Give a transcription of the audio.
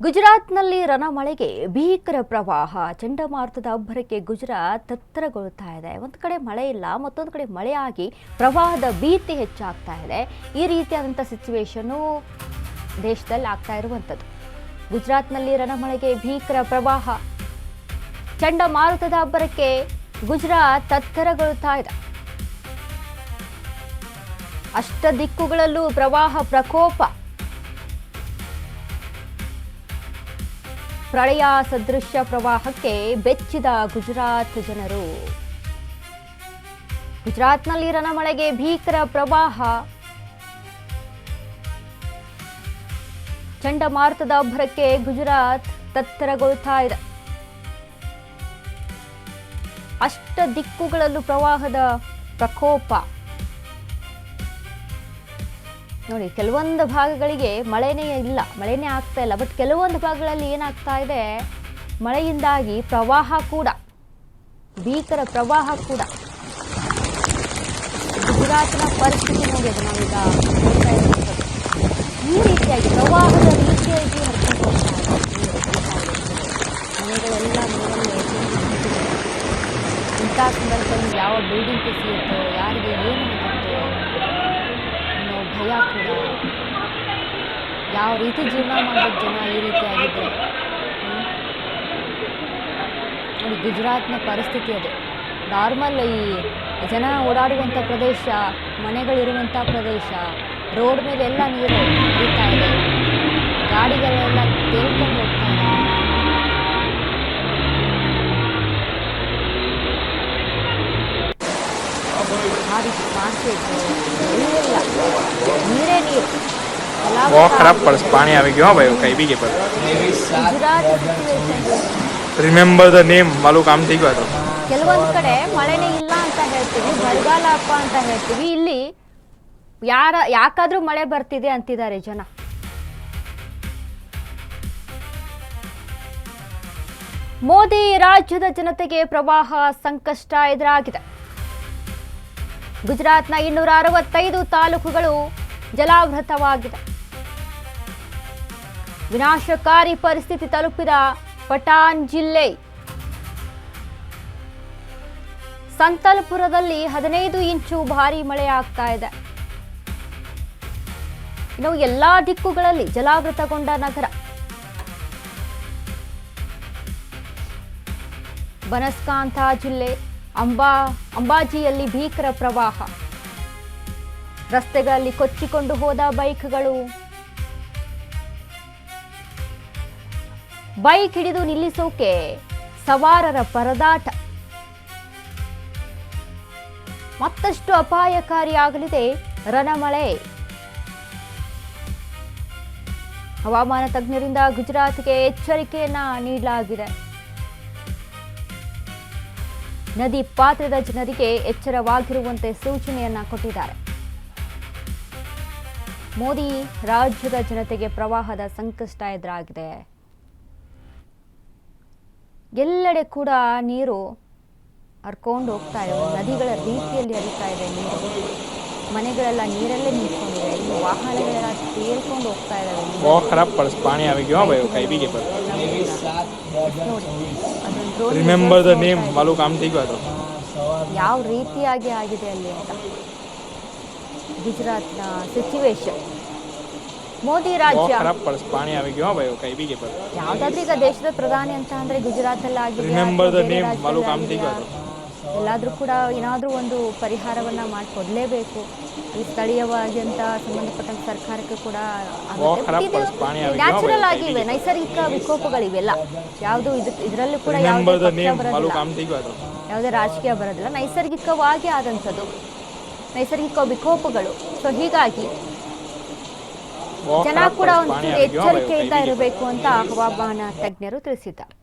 ಗುಜರಾತ್ನಲ್ಲಿ ರಣಮಳೆಗೆ ಭೀಕರ ಪ್ರವಾಹ, ಚಂಡಮಾರುತದ ಅಬ್ಬರಕ್ಕೆ ಗುಜರಾತ್ ತತ್ತರಗೊಳ್ಳುತ್ತಾ ಇದೆ. ಒಂದು ಕಡೆ ಮಳೆ ಇಲ್ಲ, ಮತ್ತೊಂದು ಕಡೆ ಮಳೆಯಾಗಿ ಪ್ರವಾಹದ ಭೀತಿ ಹೆಚ್ಚಾಗ್ತಾ ಇದೆ. ಈ ರೀತಿಯಾದಂಥ ಸಿಚುವೇಶನ್ ದೇಶದಲ್ಲಿ ಆಗ್ತಾ ಇರುವಂಥದ್ದು. ಗುಜರಾತ್ನಲ್ಲಿ ರಣಮಳೆಗೆ ಭೀಕರ ಪ್ರವಾಹ, ಚಂಡಮಾರುತದ ಅಬ್ಬರಕ್ಕೆ ಗುಜರಾತ್ ತತ್ತರಗೊಳ್ಳುತ್ತಾ ಇದೆ. ಅಷ್ಟ ದಿಕ್ಕುಗಳಲ್ಲೂ ಪ್ರವಾಹ ಪ್ರಕೋಪ, ಪ್ರಳಯ ಸದೃಶ್ಯ ಪ್ರವಾಹಕ್ಕೆ ಬೆಚ್ಚಿದ ಗುಜರಾತ್ ಜನರು. ಗುಜರಾತ್ನಲ್ಲಿ ರಣಮಳೆಗೆ ಭೀಕರ ಪ್ರವಾಹ, ಚಂಡಮಾರುತದ ಅಬ್ಬರಕ್ಕೆ ಗುಜರಾತ್ ತತ್ತರಗೊಳ್ಳುತ್ತಾ ಇದೆ. ಅಷ್ಟ ದಿಕ್ಕುಗಳಲ್ಲೂ ಪ್ರವಾಹದ ಪ್ರಕೋಪ. ನೋಡಿ, ಕೆಲವೊಂದು ಭಾಗಗಳಿಗೆ ಮಳೆನೇ ಇಲ್ಲ, ಮಳೆನೇ ಆಗ್ತಾ ಇಲ್ಲ. ಬಟ್ ಕೆಲವೊಂದು ಭಾಗಗಳಲ್ಲಿ ಏನಾಗ್ತಾ ಇದೆ, ಮಳೆಯಿಂದಾಗಿ ಪ್ರವಾಹ ಕೂಡ, ಭೀಕರ ಪ್ರವಾಹ ಕೂಡ. ಗುಜರಾತ್ನ ಪರಿಸ್ಥಿತಿ ನೋಡಿ, ಅದು ನಾವೀಗ ನೋಡ್ತಾ ಇರುವಂಥದ್ದು. ಈ ರೀತಿಯಾಗಿ ಪ್ರವಾಹದ ರೀತಿಯಾಗಿ ಹರ್ಕೊಂಡು ಹೋಗ್ತಾ ಇದೆ. ಮನೆಗಳೆಲ್ಲ ನೀರಲ್ಲೇ ಇಂಥ ಸಂದರ್ಭದಲ್ಲಿ ಯಾವ ಬಿಲ್ಡಿಂಗ್ ಕುಸಿಯುತ್ತೋ, ಯಾರಿಗೆ ಏನು ಆಗುತ್ತೋ ಅನ್ನೋ ಭಯ ಕೂಡ. ಯಾವ ರೀತಿ ಜೀವನ ಮಾಡಬೇಕು ಜನ ಈ ರೀತಿ ಆಗಿದ್ರೆ? ನೋಡಿ, ಗುಜರಾತ್ನ ಪರಿಸ್ಥಿತಿ ಅದು. ನಾರ್ಮಲ್ ಈ ಜನ ಓಡಾಡುವಂಥ ಪ್ರದೇಶ, ಮನೆಗಳಿರುವಂಥ ಪ್ರದೇಶ, ರೋಡ್ ಮೇಲೆ ಎಲ್ಲ ನೀರು ಹರಿತಾ ಇದೆ, ಗಾಡಿಗಳೆಲ್ಲ ತೇಲ್ಕೊಂಡು ಹೋಗ್ತಾ ಇದೆ. ಮಾರ್ಕೆಟ್ ಎಲ್ಲ ನೀರೇ ನೀರು. पानी આવી ગયો ભાઈ કઈ બી કે પર remember the name mall com થઈ ગયો. ಕೆಲವೊಂದು ಕಡೆ ಮಳೆನೇ ಇಲ್ಲ ಅಂತ ಹೇಳ್ತೀವಿ, ಬರಗಾಲ ಅಪ್ಪ ಅಂತ ಹೇಳ್ತೀವಿ. ಇಲ್ಲಿ ಯಾಕಾದ್ರೂ ಮಳೆ ಬರ್ತಿದೆ ಅಂತಿದ್ದಾರೆ ಜನ. ಮೋದಿ ರಾಜ್ಯದ ಜನತೆಗೆ ಪ್ರವಾಹ ಸಂಕಷ್ಟ ಎದುರಾಗಿದೆ. ಗುಜರಾತ್ನ 265 ತಾಲೂಕುಗಳು ಜಲಾವೃತವಾಗಿದೆ. ವಿನಾಶಕಾರಿ ಪರಿಸ್ಥಿತಿ ತಲುಪಿದ ಪಟಾನ್ ಜಿಲ್ಲೆ. ಸಂತಲ್ಪುರದಲ್ಲಿ 15 ಇಂಚು ಭಾರೀ ಮಳೆ ಆಗ್ತಾ ಇದೆ. ಇನ್ನು ಎಲ್ಲಾ ದಿಕ್ಕುಗಳಲ್ಲಿ ಜಲಾವೃತಗೊಂಡ ನಗರ. ಬನಸ್ಕಾಂತ ಜಿಲ್ಲೆ ಅಂಬಾಜಿಯಲ್ಲಿ ಭೀಕರ ಪ್ರವಾಹ. ರಸ್ತೆಗಳಲ್ಲಿ ಕೊಚ್ಚಿಕೊಂಡು ಹೋದ ಬೈಕ್ಗಳು. ಬೈಕ್ ಹಿಡಿದು ನಿಲ್ಲಿಸೋಕೆ ಸವಾರರ ಪರದಾಟ. ಮತ್ತಷ್ಟು ಅಪಾಯಕಾರಿಯಾಗಲಿದೆ ರಣಮಳೆ. ಹವಾಮಾನ ತಜ್ಞರಿಂದ ಗುಜರಾತ್ಗೆ ಎಚ್ಚರಿಕೆಯನ್ನ ನೀಡಲಾಗಿದೆ. ನದಿ ಪಾತ್ರದ ಜನರಿಗೆ ಎಚ್ಚರವಾಗಿರುವಂತೆ ಸೂಚನೆಯನ್ನ ಕೊಟ್ಟಿದ್ದಾರೆ. ಮೋದಿ ರಾಜ್ಯದ ಜನತೆಗೆ ಪ್ರವಾಹದ ಸಂಕಷ್ಟ ಎದುರಾಗಿದೆ. ಎಲ್ಲೆಡೆ ಕೂಡ ನೀರು ಹರ್ಕೊಂಡು ಹೋಗ್ತಾ ಇದೆ, ನದಿಗಳ ರೀತಿಯಲ್ಲಿ ಹರಿತಾ ಇದೆ ನೀರು. ಮನೆಗಳೆಲ್ಲ ನೀರಲ್ಲೇ ನಿಂತ್ಕೊಂಡಿದೆ, ಇನ್ನು ವಾಹನಗಳೆಲ್ಲ ತೇಲ್ಕೊಂಡು ಹೋಗ್ತಾ ಇದ್ದಾವೆ. Remember the name mall com થઈ ગયો. ಯಾವ ರೀತಿಯಾಗಿ ಆಗಿದೆ ಅಲ್ಲಿ ಅಂತ ಗುಜರಾತ್ನ ಸಿಚುವೇಶನ್. ಮೋದಿ ರಾಜ್ಯ ಯಾವ್ದಾದ್ರೂ ಈಗ ದೇಶದ ಪ್ರಧಾನಿ ಅಂತ ಅಂದ್ರೆ ಗುಜರಾತ್ ಅಲ್ಲಿ ಆಗಿದೆ. ಎಲ್ಲಾದ್ರೂ ಕೂಡ ಏನಾದ್ರೂ ಒಂದು ಪರಿಹಾರವನ್ನ ಮಾಡಿಕೊಡ್ಲೇಬೇಕು. ಈ ಸ್ಥಳೀಯವಾಗಿ ಅಂತ ಸಂಬಂಧಪಟ್ಟಂತ ಸರ್ಕಾರಕ್ಕೆ ಕೂಡ ನ್ಯಾಚುರಲ್ ಆಗಿವೆ, ನೈಸರ್ಗಿಕ ವಿಕೋಪಗಳಿವೆಲ್ಲ. ಯಾವುದು ಇದರಲ್ಲೂ ಕೂಡ ಯಾವುದೇ ರಾಜಕೀಯ ಬರೋದಿಲ್ಲ, ನೈಸರ್ಗಿಕವಾಗಿ ಆದಂಥದ್ದು ನೈಸರ್ಗಿಕ ವಿಕೋಪಗಳು. ಸೊ ಹೀಗಾಗಿ ಜನ ಕೂಡ ಒಂದು ಎಚ್ಚರಿಕೆಯಿಂದ ಇರಬೇಕು ಅಂತ ಹವಾಮಾನ ತಜ್ಞರು ತಿಳಿಸಿದ್ದಾರೆ.